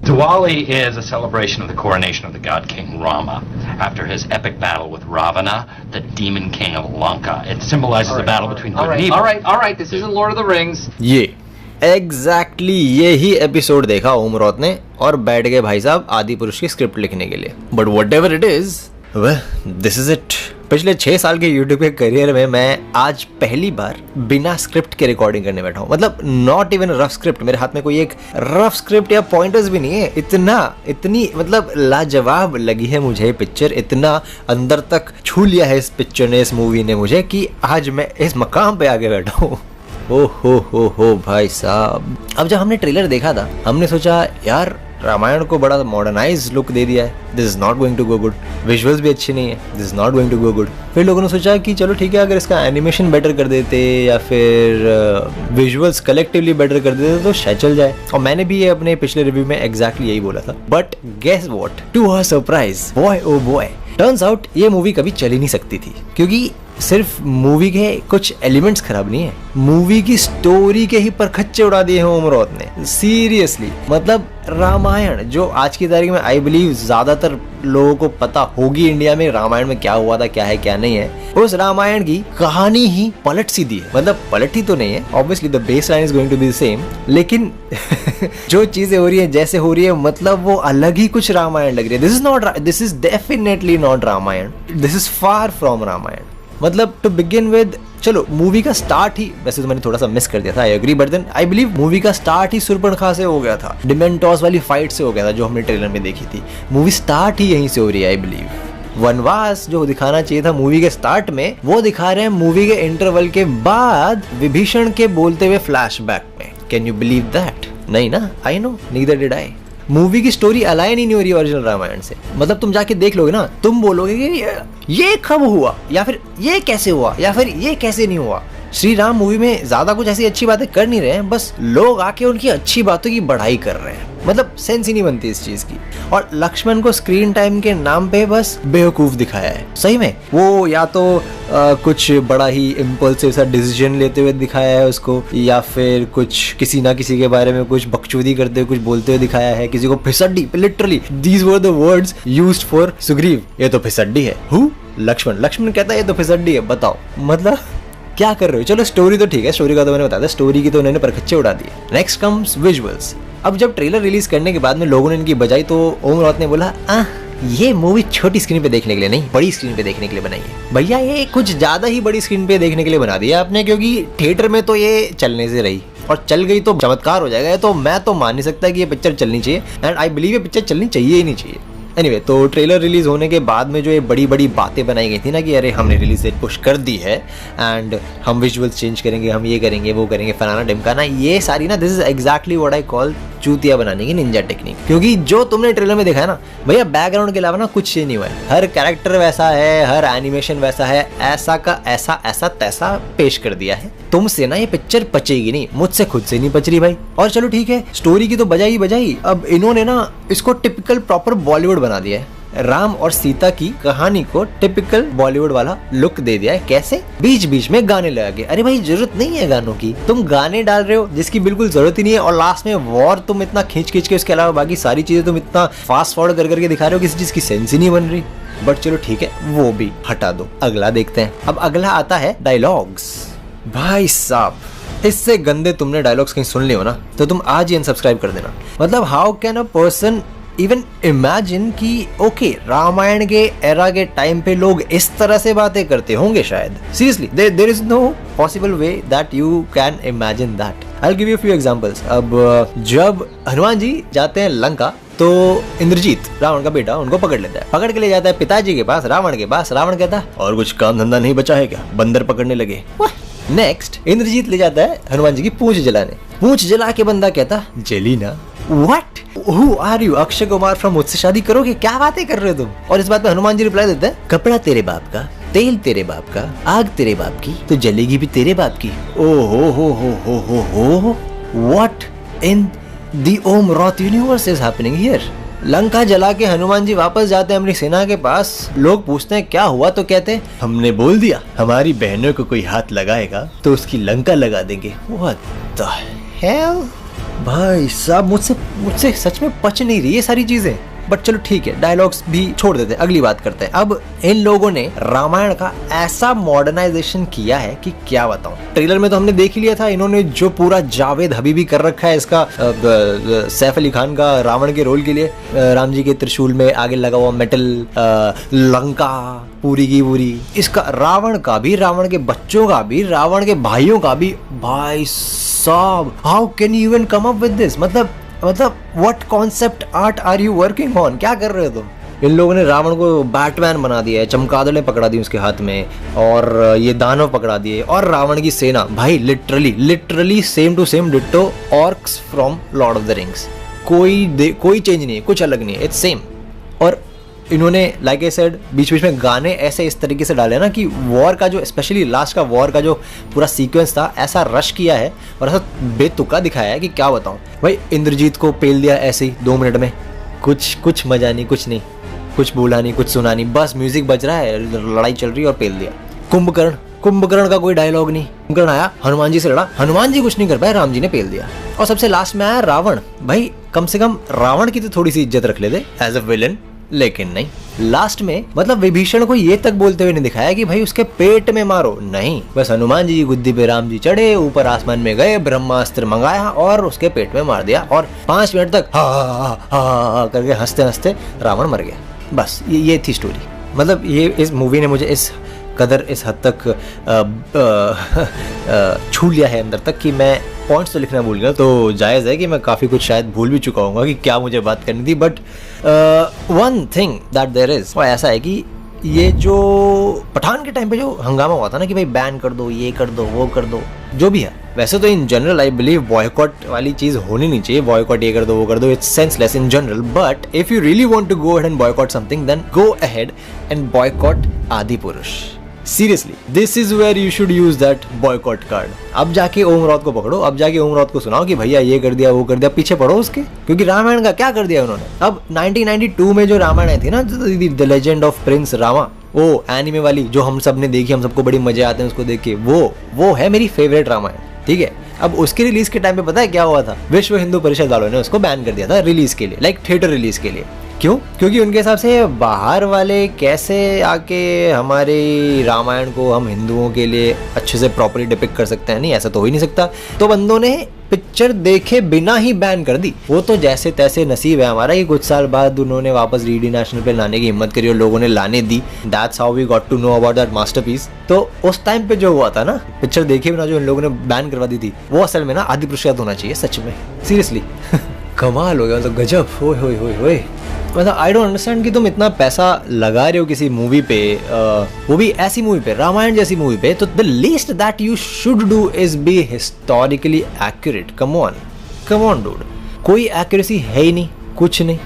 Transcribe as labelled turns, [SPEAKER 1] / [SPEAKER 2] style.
[SPEAKER 1] Diwali is a celebration of the coronation of the god king Rama after his epic battle with Ravana, the demon king of Lanka. It symbolizes the battle between good and evil.
[SPEAKER 2] All right. This isn't Lord of the Rings.
[SPEAKER 3] ये exactly यही episode देखा ओम रॉथ ने और बैठ गए भाई साहब आदि पुरुष की स्क्रिप्ट लिखने के लिए. But what ever it is, this is it. पिछले 6 साल के यूट्यूब के करियर में मैं आज पहली बार बिना स्क्रिप्ट के रिकॉर्डिंग करने बैठा हूँ. मतलब नॉट इवन रफ स्क्रिप्ट. मेरे हाथ में कोई एक रफ स्क्रिप्ट या पॉइंटर्स भी नहीं है. इतनी मतलब लाजवाब लगी है मुझे पिक्चर. इतना अंदर तक छू लिया है इस पिक्चर ने, इस मूवी ने मुझे, कि आज मैं इस मकाम पे आके बैठा हूँ. ओ हो भाई साहब. अब जब हमने ट्रेलर देखा था हमने सोचा यार रामायण को बड़ा मॉडर्नाइज लुक दे दिया है. This is not going to go good. Visuals भी अच्छे नहीं है. This is not going to go good. फिर लोगों ने सोचा कि चलो ठीक है, अगर इसका एनिमेशन बेटर कर देते या फिर विजुअल्स कलेक्टिवली बेटर कर देते तो शायद चल जाए. और मैंने भी ये अपने पिछले रिव्यू में एग्जैक्टली यही बोला था. But guess what, to our surprise, boy oh boy, turns out ये मूवी कभी चल ही नहीं सकती थी. क्योंकि सिर्फ मूवी के कुछ एलिमेंट्स खराब नहीं है, मूवी की स्टोरी के ही परखच्चे उड़ा दिए हैं ओम रॉथ ने. सीरियसली. मतलब रामायण जो आज की तारीख में आई बिलीव ज्यादातर लोगों को पता होगी इंडिया में रामायण में क्या हुआ था, क्या है क्या नहीं है, उस रामायण की कहानी ही पलट सी दी है. मतलब पलटी तो नहीं है, obviously the base line is going to be the same, लेकिन जो चीजें हो रही है जैसे हो रही है मतलब वो अलग ही कुछ रामायण लग रही है. This is definitely not Ramayan. This is far from Ramayan. मतलब टू बिगिन विद, चलो मूवी का स्टार्ट ही, वैसे तो मैंने थोड़ा सा मिस कर दिया था, I agree, but then I believe movie का स्टार्ट ही सुर्पणखा से हो गया था. डिमेंटोस वाली फाइट से हो गया था जो हमने ट्रेलर में देखी थी. मूवी स्टार्ट ही यहीं से हो रही है आई बिलीव. वनवास जो दिखाना चाहिए था मूवी के स्टार्ट में वो दिखा रहे हैं मूवी के इंटरवल के बाद विभीषण के बोलते हुए फ्लैशबैक में. Can you believe that? नहीं ना. I know, neither did I. Movie की स्टोरी अलाइन ही नहीं हो रही ओरिजिनल रामायण से. मतलब तुम जाके देख लोगे ना, तुम बोलोगे कि ये कब हुआ, या फिर ये कैसे हुआ, या फिर ये कैसे नहीं हुआ. श्री राम मूवी में ज्यादा कुछ ऐसी अच्छी बातें कर नहीं रहे हैं, बस लोग आके उनकी अच्छी बातों की बढ़ाई कर रहे हैं. मतलब सेंस ही नहीं बनती इस चीज की. और लक्ष्मण को स्क्रीन टाइम के नाम पे बस बेवकूफ दिखाया है. सही में वो या तो कुछ बड़ा ही इम्पल्सिव सा डिसीजन लेते हुए दिखाया है उसको, या फिर कुछ किसी ना किसी के बारे में कुछ बकचोदी करते हुए कुछ बोलते हुए दिखाया है. किसी को फिसड्डी, literally these were the words used for Sugriva. ये तो फिसड्डी है. हु? लक्ष्मण कहता है ये तो फिसड्डी है. बताओ मतलब क्या कर रहे हो. चलो स्टोरी तो ठीक है, स्टोरी का तो मैंने बताया था, स्टोरी की तो उन्होंने परखच्चे उड़ा दिए. Next comes visuals. अब जब ट्रेलर रिलीज करने के बाद में लोगों ने इनकी बजाई तो ओम रॉथ ने बोला ये मूवी छोटी स्क्रीन पे देखने के लिए नहीं, बड़ी स्क्रीन पे देखने के लिए बनाई है. भैया ये कुछ ज्यादा ही बड़ी स्क्रीन पे देखने के लिए बना दिया आपने, क्योंकि थिएटर में तो ये चलने से रही और चल गई तो चमत्कार हो जाएगा. तो मैं तो मान नहीं सकता कि ये पिक्चर चलनी चाहिए, एंड आई बिलीव ये पिक्चर चलनी चाहिए ही नहीं चाहिए. एनीवे, तो ट्रेलर रिलीज होने के बाद में जो ये बड़ी बड़ी बातें बनाई गई थी ना कि अरे हमने रिलीज डेट पुश कर दी है एंड हम विजुअल्स चेंज करेंगे, हम ये करेंगे वो करेंगे, फलाना ढिमकाना, ये सारी ना this is exactly what I call चूतिया बनाने की निंजा टेक्निक. क्योंकि जो तुमने ट्रेलर में देखा है ना भैया, बैकग्राउंड के अलावा ना कुछ चेंज नहीं हुआ है. हर कैरेक्टर वैसा है, हर एनिमेशन वैसा है, ऐसा का ऐसा तैसा पेश कर दिया है. तुमसे ना ये पिक्चर पचेगी नहीं, मुझसे खुद से नहीं पच रही भाई. और चलो ठीक है, स्टोरी की तो बजाई, अब इन्होंने ना इसको टिपिकल प्रॉपर बॉलीवुड बना दिया है. राम और सीता की कहानी को टिपिकल बॉलीवुड वाला लुक दे दिया है. कैसे? बीच बीच में गाने लगा के. अरे भाई जरूरत नहीं है गानों की, तुम गाने डाल रहे हो जिसकी बिल्कुल जरूरत ही नहीं है. और लास्ट में वॉर तुम इतना खींच के, उसके अलावा बाकी सारी चीजें तुम इतना फास्ट फॉरवर्ड कर करके दिखा रहे हो, किसी चीज की सेंस ही नहीं बन रही. बट चलो ठीक है, वो भी हटा दो, अगला देखते हैं. अब अगला आता है डायलॉग्स. भाई साहब इससे गंदे तुमने डायलॉग्स कहीं सुन लिए हो ना तो तुम आज ही अनसब्सक्राइब कर देना. मतलब how can a person even imagine कि ओके रामायण के एरा के टाइम पे लोग इस तरह से बातें करते होंगे. शायद seriously there is no possible way that you can imagine that. I will give you few examples. अब जब हनुमान जी जाते हैं लंका तो इंद्रजीत रावण का बेटा उनको पकड़ लेता है, पकड़ के ले जाता है पिताजी के पास, रावण के पास. रावण कहता है और कुछ काम धंधा नहीं बचा है क्या, बंदर पकड़ने लगे. नेक्स्ट इंद्रजीत ले जाता है हनुमान जी की पूंछ जलाने. पूंछ जला के बंदा कहता जली ना. What, who are you, Akshay Kumar from मुझसे शादी करोगे, क्या बातें कर रहे हो तुम. और इस बात पे हनुमान जी रिप्लाई देते हैं कपड़ा तेरे बाप का, तेल तेरे बाप का, आग तेरे बाप की, तो जलेगी भी तेरे बाप की. ओ हो व्हाट इन द ओम रॉथ universe is happening here. Lanka जला के हनुमान जी वापस जाते हैं अपनी सेना के पास. लोग पूछते हैं क्या हुआ तो कहते हैं हमने बोल दिया हमारी बहनों को कोई हाथ लगाएगा तो उसकी लंका लगा देंगे. व्हाट द हेल भाई साहब मुझसे मुझसे सच में पच नहीं रही ये सारी चीजें। बट चलो ठीक है, डायलॉग्स भी छोड़ देते हैं, अगली बात करते हैं। अब इन लोगों ने रामायण का ऐसा मॉडर्नाइजेशन किया है कि क्या बताऊं। ट्रेलर में तो हमने देख ही लिया था, इन्होंने जो पूरा जावेद हबीबी कर रखा है इसका सैफ अली खान का रावण के रोल के लिए, राम जी के त्रिशूल में आगे लगा हुआ मेटल, लंका पूरी की पूरी, इसका रावण का भी, रावण के बच्चों का भी, रावण के भाइयों का भी। भाई साहब, how can you even come up with this? मतलब what concept art are you working on? क्या कर रहे हो तुम? इन लोगों ने रावण को बैटमैन बना दिया है, चमगादड़ें पकड़ा दी उसके हाथ में, और ये दानव पकड़ा दिए, और रावण की सेना। भाई literally same to same ditto orcs from Lord of the Rings. कोई चेंज नहीं है, कुछ अलग नहीं है, इट्स सेम। और इन्होंने लाइक आई सेड बीच बीच में गाने ऐसे इस तरीके से डाले ना कि वॉर का जो, स्पेशली लास्ट का वॉर का जो पूरा सीक्वेंस था, ऐसा रश किया है और ऐसा बेतुका दिखाया है कि क्या बताऊं। भाई इंद्रजीत को पेल दिया ऐसे ही 2 मिनट में, कुछ मजा नहीं, कुछ नहीं, कुछ बोला नहीं, कुछ सुना नहीं, बस म्यूजिक बज रहा है, लड़ाई चल रही है और पेल दिया। कुंभकर्ण का कोई डायलॉग नहीं। कुंभकर्ण आया, हनुमान जी से लड़ा, हनुमान जी कुछ नहीं कर पाए, राम जी ने पेल दिया। और सबसे लास्ट में आया रावण। भाई कम से कम रावण की तो थोड़ी सी इज्जत रख लेते एज अ विलन, लेकिन नहीं। लास्ट में मतलब विभीषण को ये तक बोलते हुए नहीं दिखाया कि भाई उसके पेट में मारो, नहीं, बस हनुमान जी की गुद्दी पे राम जी चढ़े, ऊपर आसमान में गए, ब्रह्मास्त्र मंगाया और उसके पेट में मार दिया, और 5 मिनट तक हा करके हंसते हंसते रावण मर गया। बस ये थी स्टोरी। मतलब ये इस मूवी ने मुझे इस कदर, इस हद तक छू लिया है अंदर तक कि मैं पॉइंट्स तो लिखना भूल गया। तो जायज़ है कि मैं काफ़ी कुछ शायद भूल भी चुका हूँ कि क्या मुझे बात करनी थी। But one thing that there is, वो ऐसा है कि ये जो पठान के टाइम पे जो हंगामा हुआ था ना कि भाई बैन कर दो, ये कर दो, वो कर दो, जो भी है, वैसे तो in general I believe boycott वाली चीज़ होनी नहीं चाहिए। बॉयकॉट ये कर दो, वो कर दो, it's senseless in general. But if you really want to go ahead and boycott something, then go ahead and boycott Adipurush. Seriously, this is where you should use that boycott card. अब जाके ओम राउत को पकड़ो, अब जाके ओम राउत को सुनाओ कि भैया ये कर दिया, वो कर दिया, पीछे पड़ो उसके, क्योंकि रामायण का क्या कर दिया उन्होंने। अब 1992 में जो रामायण आई थी ना, the legend of Prince Rama, वो एनिमे वाली जो हम सब ने देखी, हम सबको बड़ी मजे आते हैं उसको देख के, वो है मेरी फेवरेट रामायण, ठीक है। अब उसके रिलीज के टाइम पे पता है क्या हुआ था? विश्व हिंदू परिषद वालों ने उसको बैन कर दिया था रिलीज के लिए, लाइक थिएटर रिलीज के लिए। क्यों? क्योंकि उनके हिसाब से बाहर वाले कैसे आके हमारे रामायण को हम हिंदुओं के लिए अच्छे से प्रॉपर्ली डिपिक्ट कर सकते हैं? नहीं, ऐसा तो हो ही नहीं सकता। तो बंदों ने पिक्चर देखे बिना ही बैन कर दी। वो तो जैसे तैसे नसीब है हमारा कि कुछ साल बाद उन्होंने वापस डी नेशनल पे लाने की हिम्मत करी और लोगों ने लाने दी। That's how we got to know about that masterpiece. तो उस टाइम पे जो हुआ था ना, पिक्चर देखे बिना जो इन लोगों ने बैन करवा दी थी, वो असल में ना आदिपुरुष होना चाहिए, सच में, सीरियसली। कमाल हो गया, मतलब गजब, होए। मतलब आई डोंट अंडरस्टैंड कि तुम इतना पैसा लगा रहे हो किसी मूवी पे, वो भी ऐसी मूवी पे, रामायण जैसी मूवी पे, तो the least that you should do is be historically accurate. Come on dude, कोई एक्यूरेसी है ही नहीं, कुछ नहीं।